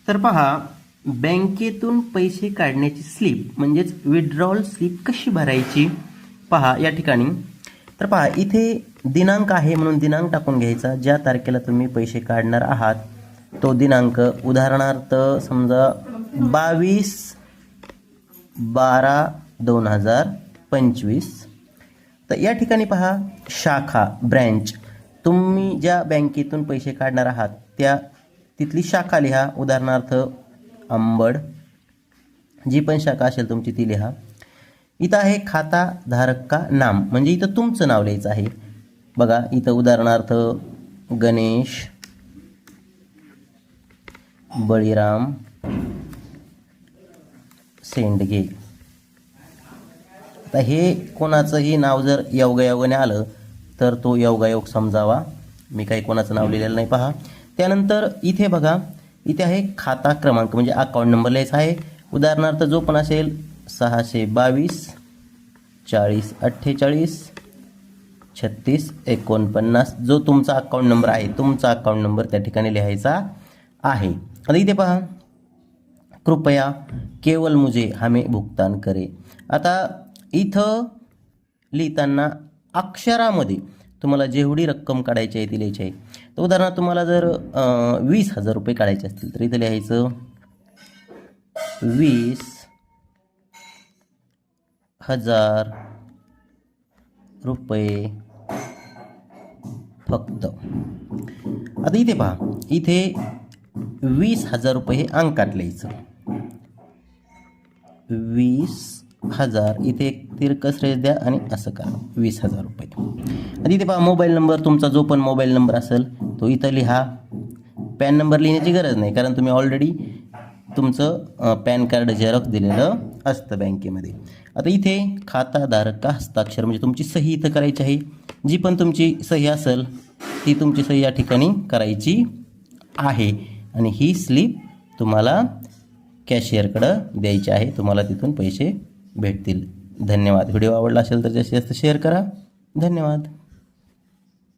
तर पहा, बँकेतून पैसे काढण्याची स्लिप म्हणजेच विड्रॉल स्लिप कशी भरायची पहा या ठिकाणी. तर पहा, इथे दिनांक आहे म्हणून दिनांक टाकून घ्यायचा. ज्या तारखेला तुम्ही पैसे काढणार आहात तो दिनांक, उदाहरणार्थ समजा 22/12/2025. तर या ठिकाणी पहा, शाखा ब्रँच, तुम्ही ज्या बँकेतून पैसे काढणार आहात त्या तिथली शाखा लिहा. उदाहरणार्थ अंबड, जी पण शाखा असेल तुमची ती लिहा. इथं आहे खाता धारक का नाम, म्हणजे इथं तुमचं नाव लिहायचं आहे. बघा इथं उदाहरणार्थ गणेश बळीराम सेंडगे. आता हे कोणाचंही नाव जर योगायोगाने आलं तर तो योगायोग समजावा. मी काही कोणाचं नाव लिहिलेलं नाही पहा. त्यानंतर इथे बघा, इथे आहे खाता क्रमांक म्हणजे अकाउंट नंबर लिहायचा आहे. उदाहरणार्थ जो पण असेल 622 40 48 36 49, जो तुमचा अकाउंट नंबर आहे तुमचा अकाउंट नंबर त्या ठिकाणी लिहायचा आहे. आता इथे पहा, कृपया केवल मुझे हमें भुगतान करे. आता इथं लिहिताना अक्षरामध्ये तुम्हाला जेवढी रक्कम काढायची आहे ती लिहायची आहे. तर उदाहरणार्थ तुम्हाला जर 20,000 रुपये काढायचे असतील तर इथं लिहायचं 20,000 रुपये फक्त. आता इथे पहा, इथे 20,000 रुपये हे अंकात लिहायचं. 20,000 इथे एक तिरकस रेष द्या आणि असं करा 20,000 रुपये. आता इथे पहा, मोबाईल नंबर, तुमचा जो पण मोबाईल नंबर असेल तो इथं लिहा. पॅन नंबर लिहिण्याची गरज नाही कारण तुम्ही ऑलरेडी तुमचं पॅन कार्ड झेरॉक्स दिलेलं असतं बँकेमध्ये. आता इथे खाताधारक का हस्ताक्षर, म्हणजे तुमची सही इथं करायची आहे. जी पण तुमची सही असेल ती तुमची सही या ठिकाणी करायची आहे आणि ही स्लिप तुम्हाला कॅशियरकडं द्यायची आहे. तुम्हाला तिथून पैसे भेटतील. धन्यवाद. व्हिडिओ आवडला असेल तर जास्तीत जास्त शेअर करा. धन्यवाद.